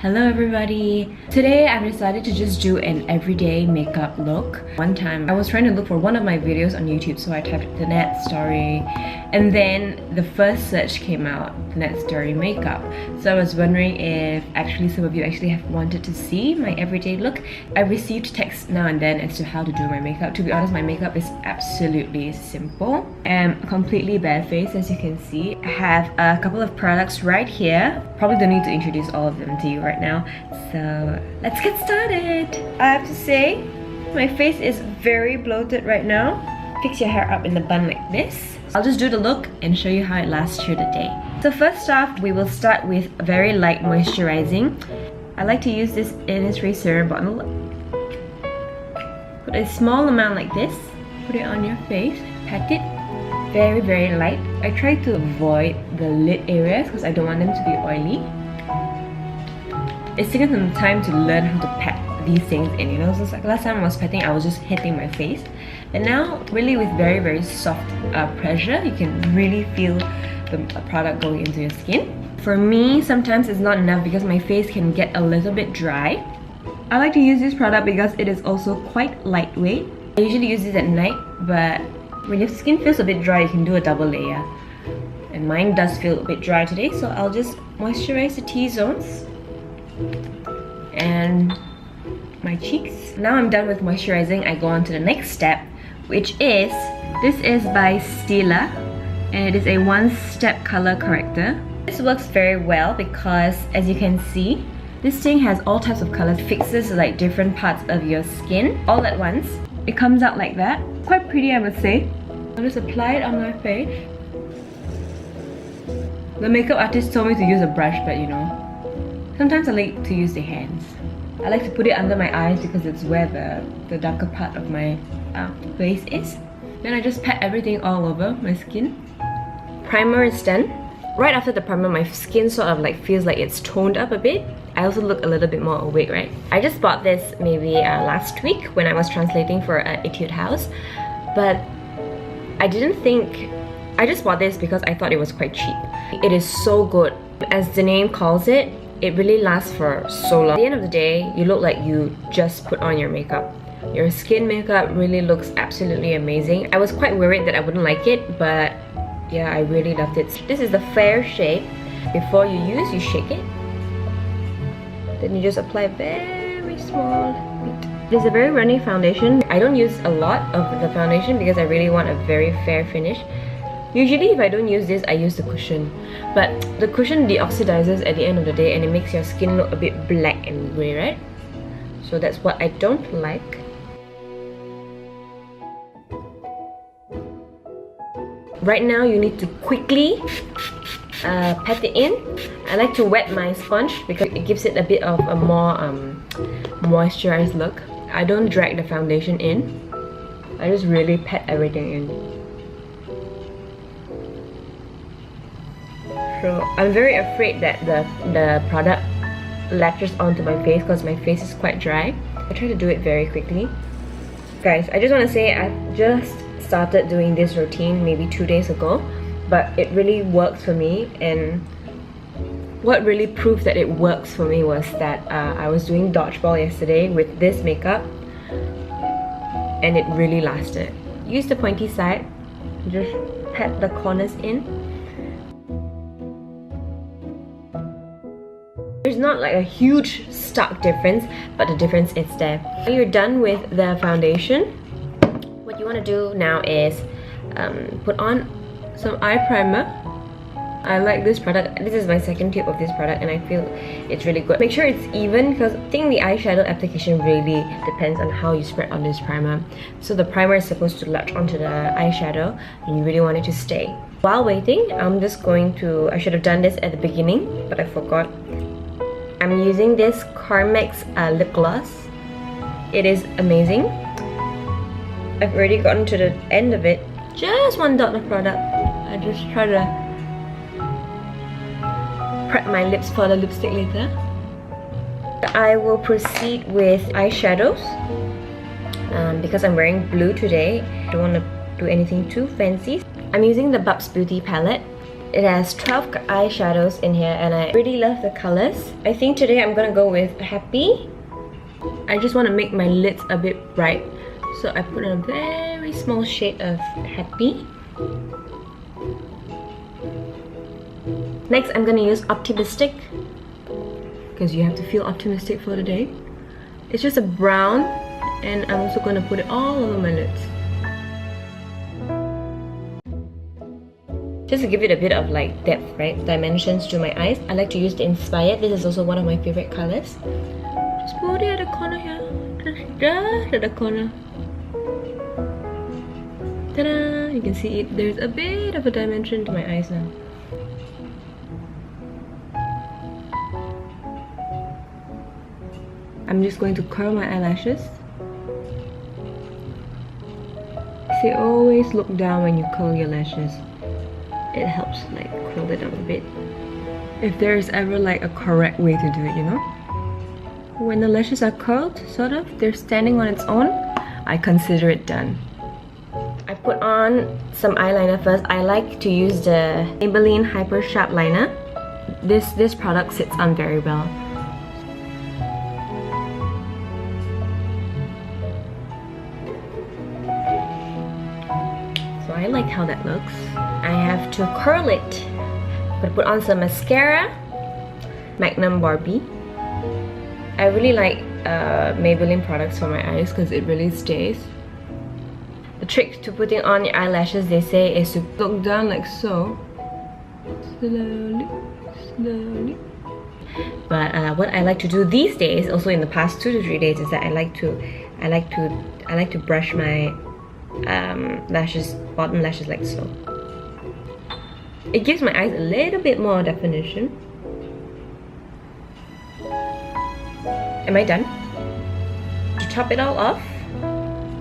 Hello everybody! Today I've decided to just do an everyday makeup look. One time I was trying to look for one of my videos on YouTube, so I typed Thenatstory and then the first search came out, Thenatstory makeup. So I was wondering if actually some of you actually have wanted to see my everyday look. I received texts now and then as to how to do my makeup. To be honest, my makeup is absolutely simple. I'm completely barefaced, as you can see. I have a couple of products right here. Probably don't need to introduce all of them to you right now, so let's get started. I have to say my face is very bloated right now. Fix your hair up in the bun like this. I'll just do the look and show you how it lasts through the day. So first off, we will start with very light moisturizing. I like to use this Innisfree serum bottle. Put a small amount like this, put it on your face, pat it very light. I try to avoid the lid areas because I don't want them to be oily. It's taken some time to learn how to pat these things in, you know. So it's like last time I was patting, I was just hitting my face, and now really with very soft pressure, you can really feel the product going into your skin. For me, sometimes it's not enough because my face can get a little bit dry. I like to use this product because it is also quite lightweight. I usually use this at night, but when your skin feels a bit dry, you can do a double layer. And mine does feel a bit dry today, so I'll just moisturize the T-zones and my cheeks. Now I'm done with moisturizing, I go on to the next step, which is, this is by Stila, and it is a one-step color corrector. This works very well because, as you can see, this thing has all types of colors, fixes like different parts of your skin all at once. It comes out like that. Quite pretty, I would say. I'll just apply it on my face. The makeup artist told me to use a brush, but you know, sometimes I like to use the hands. I like to put it under my eyes because it's where the darker part of my face is. Then I just pat everything all over my skin. Primer is done. Right after the primer, my skin sort of like feels like it's toned up a bit. I also look a little bit more awake, right? I just bought this maybe last week when I was translating for an Etude house, but I didn't think... I just bought this because I thought it was quite cheap. It is so good. As the name calls it, it really lasts for so long. At the end of the day, you look like you just put on your makeup. Your skin makeup really looks absolutely amazing. I was quite worried that I wouldn't like it, but yeah, I really loved it. This is the fair shade. Before you use, you shake it. Then you just apply very small bit. This is a very runny foundation. I don't use a lot of the foundation because I really want a very fair finish. Usually if I don't use this, I use the cushion. But the cushion deoxidizes at the end of the day and it makes your skin look a bit black and grey, right? So that's what I don't like. Right now you need to quickly pat it in. I like to wet my sponge because it gives it a bit of a more moisturized look. I don't drag the foundation in. I just really pat everything in. So I'm very afraid that the product latches onto my face because my face is quite dry. I try to do it very quickly. Guys, I just want to say I've just started doing this routine maybe 2 days ago, but it really works for me, and what really proved that it works for me was that I was doing dodgeball yesterday with this makeup and it really lasted. Use the pointy side, just pat the corners in. There's not like a huge stark difference, but the difference is there. When you're done with the foundation, what you want to do now is put on some eye primer. I like this product. This is my second tube of this product and I feel it's really good. Make sure it's even because I think the eyeshadow application really depends on how you spread on this primer. So the primer is supposed to latch onto the eyeshadow and you really want it to stay. While waiting, I'm just going to... I should have done this at the beginning, but I forgot. I'm using this Carmex lip gloss. It is amazing. I've already gotten to the end of it. Just one dot of product. I just try to prep my lips for the lipstick later. I will proceed with eyeshadows. Because I'm wearing blue today, I don't want to do anything too fancy. I'm using the BubzBeauty palette. It has 12 eyeshadows in here and I really love the colors. I think today I'm gonna go with Happy. I just want to make my lids a bit bright, so I put on a very small shade of Happy. Next, I'm gonna use Optimistic, because you have to feel optimistic for the day. It's just a brown, and I'm also gonna put it all over my lids. Just to give it a bit of like depth, right? Dimensions to my eyes. I like to use the Inspired. This is also one of my favorite colors. Just put it at the corner here. Just at the corner. Ta-da! You can see it. There's a bit of a dimension to my eyes now. I'm just going to curl my eyelashes. See, always look down when you curl your lashes. It helps like curl it up a bit. If there is ever like a correct way to do it, you know? When the lashes are curled, sort of, they're standing on its own, I consider it done. I put on some eyeliner first. I like to use the Maybelline Hyper Sharp Liner. This product sits on very well. So I like how that looks. I have to curl it. I'm gonna put on some mascara, Magnum Barbie. I really like Maybelline products for my eyes because it really stays. The trick to putting on your eyelashes, they say, is to look down like so. Slowly, slowly. But what I like to do these days, also in the past 2 to 3 days, is that I like to brush my lashes, bottom lashes like so. It gives my eyes a little bit more definition. Am I done? To top it all off,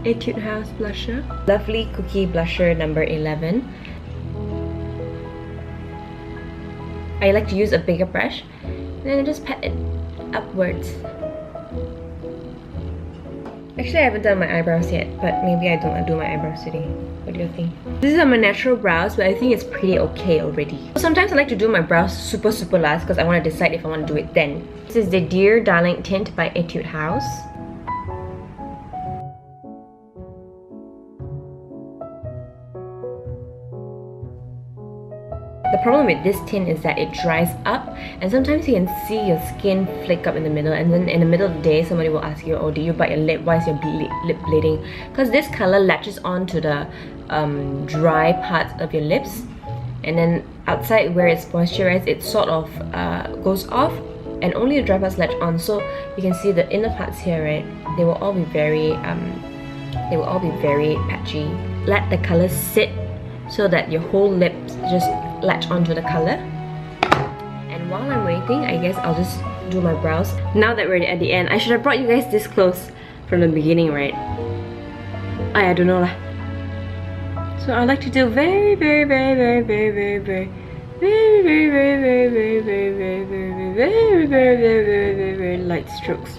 Etude House blusher. Lovely Cookie blusher number 11. I like to use a bigger brush and then I just pat it upwards. Actually, I haven't done my eyebrows yet, but maybe I don't do my eyebrows today. What do you think? This is on my natural brows, but I think it's pretty okay already. Sometimes I like to do my brows super last because I want to decide if I want to do it then. This is the Dear Darling Tint by Etude House. The problem with this tint is that it dries up and sometimes you can see your skin flake up in the middle, and then in the middle of the day somebody will ask you, oh, did you bite your lip? Why is your lip bleeding? Because this color latches onto the dry parts of your lips, and then outside where it's moisturized, it sort of goes off and only the dry parts latch on. So you can see the inner parts here, right? They will all be very patchy. Let the color sit so that your whole lips just latch onto the color. And while I'm waiting, I guess I'll just do my brows. Now that we're at the end, I should have brought you guys this close from the beginning, right? I don't know lah. So I like to do very light strokes.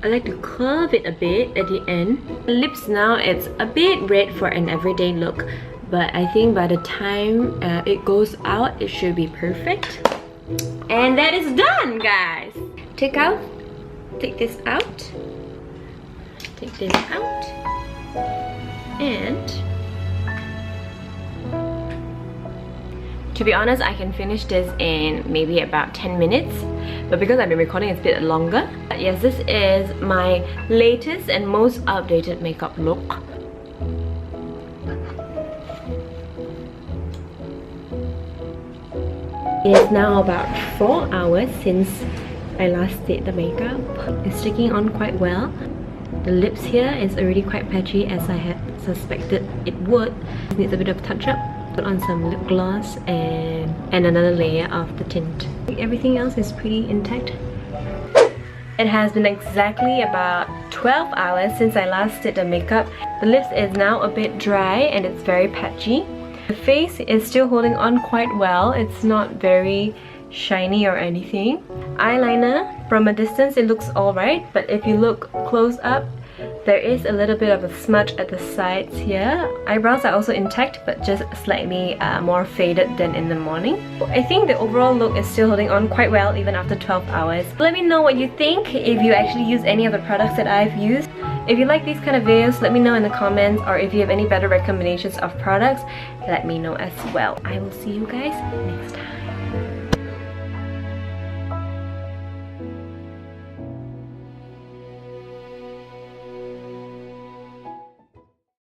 I like to curve it a bit at the end. The lips now, it's a bit red for an everyday look, but I think by the time it goes out, it should be perfect. And that is done, guys. Take this out, and to be honest, I can finish this in maybe about 10 minutes, but because I've been recording it's a bit longer. But yes, this is my latest and most updated makeup look. It is now about 4 hours since I last did the makeup. It's sticking on quite well. The lips here is already quite patchy, as I had suspected it would. It needs a bit of touch up. Put on some lip gloss and another layer of the tint. Everything else is pretty intact. It has been exactly about 12 hours since I last did the makeup. The lips is now a bit dry and it's very patchy. The face is still holding on quite well. It's not very shiny or anything. Eyeliner, from a distance it looks alright, but if you look close up, There is a little bit of a smudge at the sides here. Eyebrows are also intact but just slightly more faded than in the morning. I think the overall look is still holding on quite well even after 12 hours. Let me know what you think, if you actually use any of the products that I've used. If you like these kind of videos, let me know in the comments, or if you have any better recommendations of products, let me know as well. I will see you guys next time.